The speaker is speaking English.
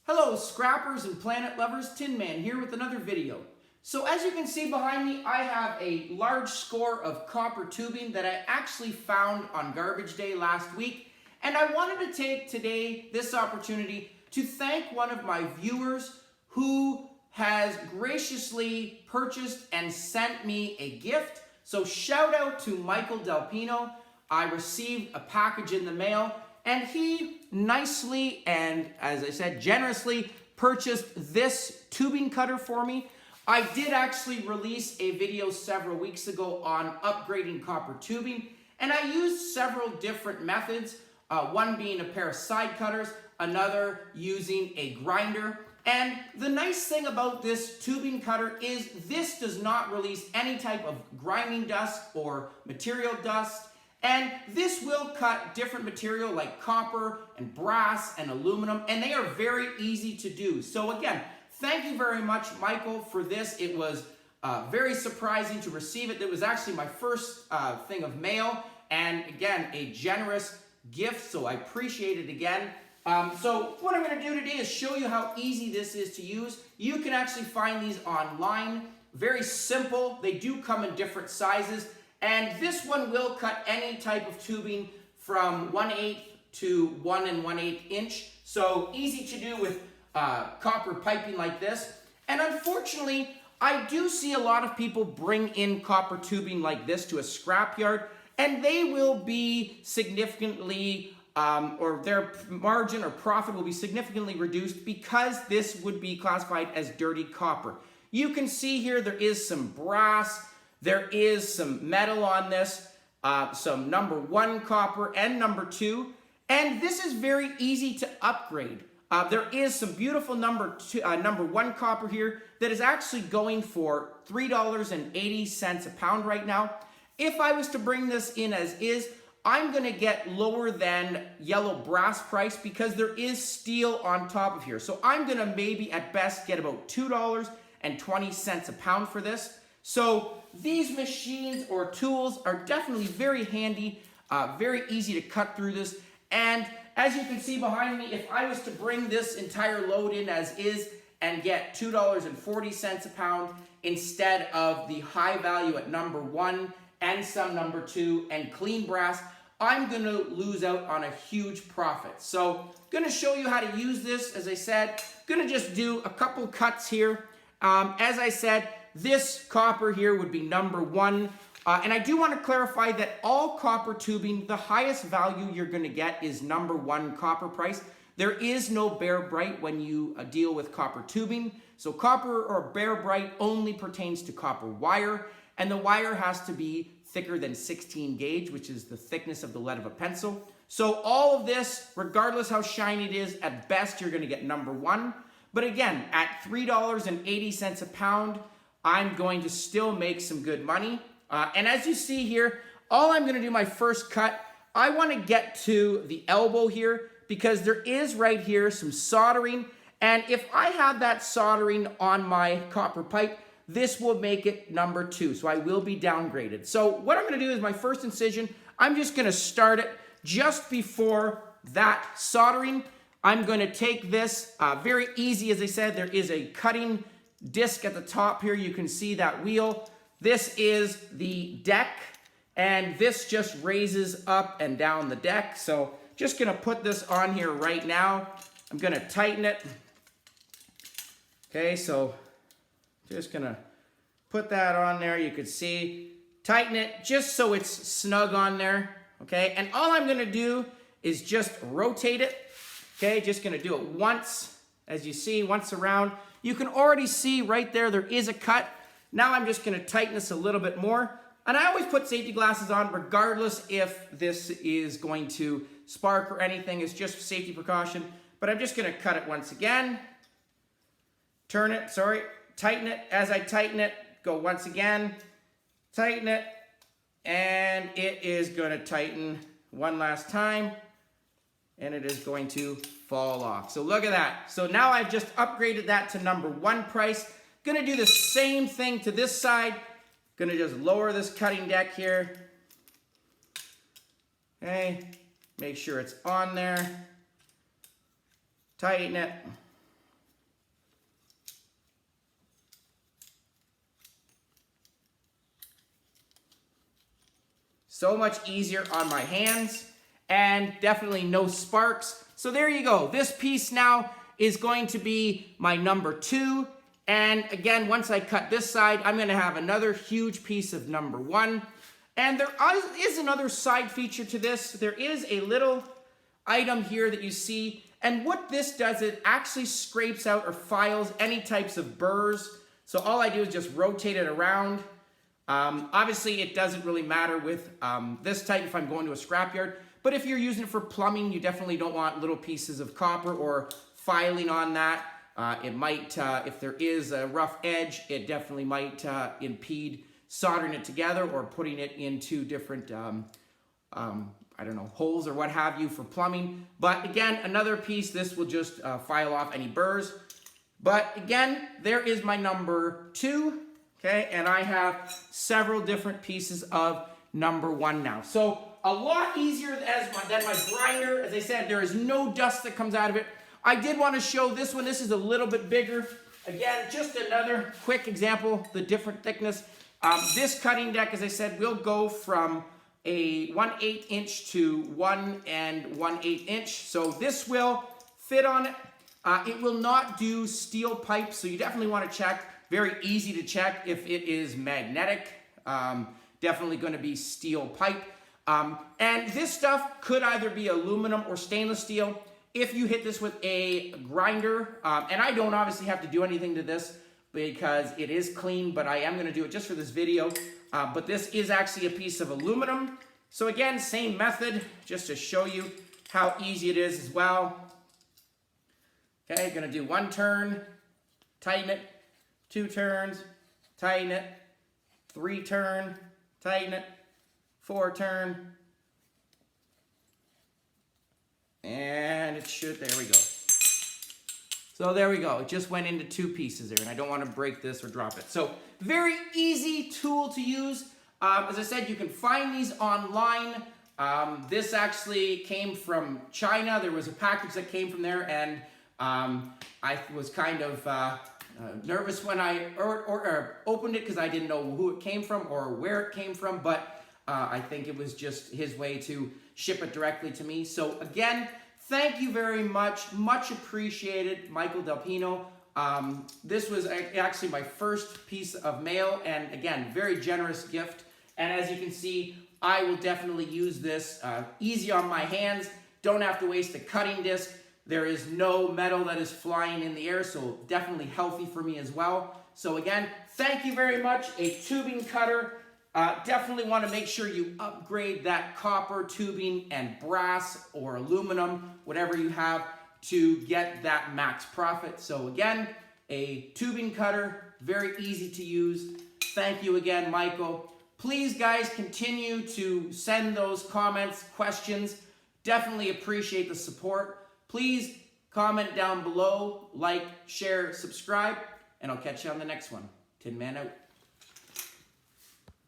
Hello scrappers and planet lovers, Tin Man here with another video. So as you can see behind me, I have a large score of copper tubing that I actually found on garbage day last week. And I wanted to take today this opportunity to thank one of my viewers who has graciously purchased and sent me a gift. So shout out to Michael Delpino. I received a package in the mail and he nicely and, as I said, generously purchased this tubing cutter for me. I did actually release a video several weeks ago on upgrading copper tubing, and I used several different methods, one being a pair of side cutters, another using a grinder. And the nice thing about this tubing cutter is this does not release any type of grinding dust or material dust. And this will cut different material like copper and brass and aluminum, and they are very easy to do. So again, thank you very much, Michael, for this. It was very surprising to receive it. It was actually my first thing of mail, and again, a generous gift, so I appreciate it again. So what I'm going to do today is show you how easy this is to use. You can actually find these online. Very simple. They do come in different sizes. And this one will cut any type of tubing from 1/8 to 1 1/8 inch. So easy to do with copper piping like this. And unfortunately, I do see a lot of people bring in copper tubing like this to a scrapyard, and they will be significantly, or their margin or profit will be significantly reduced because this would be classified as dirty copper. You can see here there is some brass. There is some metal on this, some number 1 copper and number 2, and this is very easy to upgrade. There is some beautiful number 1 copper here that is actually going for $3.80 a pound right now. If I was to bring this in as is, I'm going to get lower than yellow brass price because there is steel on top of here. So I'm going to maybe at best get about $2.20 a pound for this. So these machines or tools are definitely very handy, very easy to cut through this. And as you can see behind me, if I was to bring this entire load in as is and get $2.40 a pound instead of the high value at number 1 and some number 2 and clean brass, I'm going to lose out on a huge profit. So I'm going to show you how to use this. As I said, going to just do a couple cuts here. As I said, this copper here would be number 1. And I do want to clarify that all copper tubing, the highest value you're going to get is number 1 copper price. There is no bare bright when you deal with copper tubing. So copper or bare bright only pertains to copper wire. And the wire has to be thicker than 16 gauge, which is the thickness of the lead of a pencil. So all of this, regardless how shiny it is, at best you're going to get number 1. But again, at $3.80 a pound, I'm going to still make some good money. And as you see here, all I'm going to do my first cut, I want to get to the elbow here because there is right here some soldering. And if I have that soldering on my copper pipe, this will make it number 2. So I will be downgraded. So what I'm going to do is my first incision, I'm just going to start it just before that soldering. I'm going to take this, very easy, as I said, there is a cutting disc at the top here. You can see that wheel. This is the deck, and this just raises up and down the deck. So just going to put this on here right now. I'm going to tighten it. Okay, so just going to put that on there. You can see, tighten it just so it's snug on there. Okay, and all I'm going to do is just rotate it. Okay, just going to do it once, as you see, once around. You can already see right there is a cut. Now I'm just going to tighten this a little bit more. And I always put safety glasses on regardless if this is going to spark or anything. It's just safety precaution. But I'm just going to cut it once again. Tighten it. As I tighten it, go once again. Tighten it. And it is going to tighten one last time. And it is going to fall off. So look at that. So now I've just upgraded that to number 1 price. Gonna do the same thing to this side. Gonna just lower this cutting deck here. Okay, make sure it's on there. Tighten it. So much easier on my hands, and definitely no sparks. So there you go. This piece now is going to be my number 2. And again, once I cut this side, I'm going to have another huge piece of number 1. And there is another side feature to this. There is a little item here that you see. And what this does, it actually scrapes out or files any types of burrs. So all I do is just rotate it around. Obviously, it doesn't really matter with this type if I'm going to a scrapyard. But if you're using it for plumbing, you definitely don't want little pieces of copper or filing on that. It might, if there is a rough edge, it definitely might impede soldering it together or putting it into different, I don't know, holes or what have you for plumbing. But again, another piece, this will just file off any burrs. But again, there is my number 2, okay? And I have several different pieces of number 1 now. So a lot easier than my grinder. As I said, there is no dust that comes out of it. I did want to show this one. This is a little bit bigger. Again, just another quick example, the different thickness. This cutting deck, as I said, will go from a 1/8 inch to 1 1/8 inch. So this will fit on it. It will not do steel pipe, so you definitely want to check. Very easy to check if it is magnetic. Definitely going to be steel pipe. And this stuff could either be aluminum or stainless steel. If you hit this with a grinder, and I don't obviously have to do anything to this because it is clean, but I am going to do it just for this video. But this is actually a piece of aluminum. So again, same method, just to show you how easy it is as well. Okay, going to do 1 turn, tighten it, 2 turns, tighten it, 3 turn, tighten it, 4 turn, and it should, there we go. So there we go, it just went into 2 pieces there, and I don't want to break this or drop it. So very easy tool to use. As I said, you can find these online. This actually came from China. There was a package that came from there, and I was kind of nervous when I opened it because I didn't know who it came from or where it came from, but I think it was just his way to ship it directly to me. So again, thank you very much. Much appreciated, Michael Del Pino. This was actually my first piece of mail, and again, very generous gift. And as you can see, I will definitely use this easy on my hands. Don't have to waste a cutting disc. There is no metal that is flying in the air, so definitely healthy for me as well. So again, thank you very much. A tubing cutter. Definitely want to make sure you upgrade that copper tubing and brass or aluminum, whatever you have, to get that max profit. So again, a tubing cutter, very easy to use. Thank you again, Michael. Please, guys, continue to send those comments, questions. Definitely appreciate the support. Please comment down below, like, share, subscribe, and I'll catch you on the next one. Tin Man out.